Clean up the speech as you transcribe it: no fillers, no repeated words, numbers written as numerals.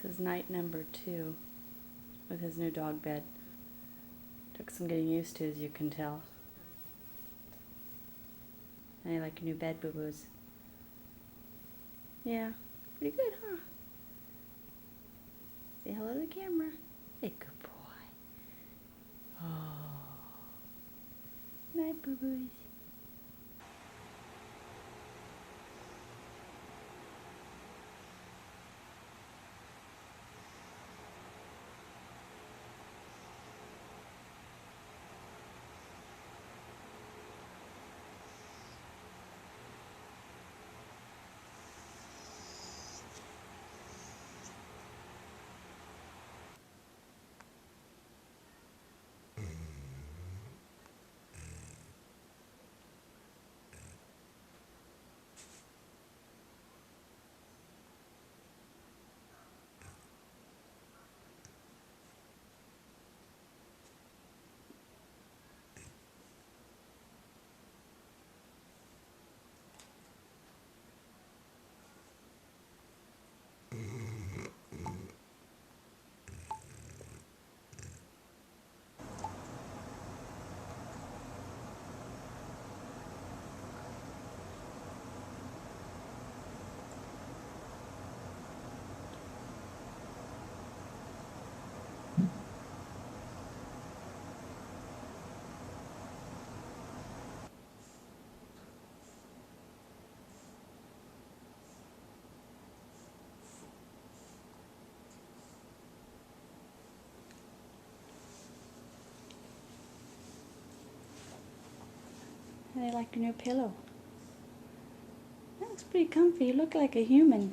This is night number 2 with his new dog bed. Took some getting used to, as you can tell. And you like your new bed, boo-boos? Yeah, pretty good, huh? Say hello to the camera. Hey, good boy. Oh. Night, boo-boos. And I like your new pillow. That looks pretty comfy. You look like a human.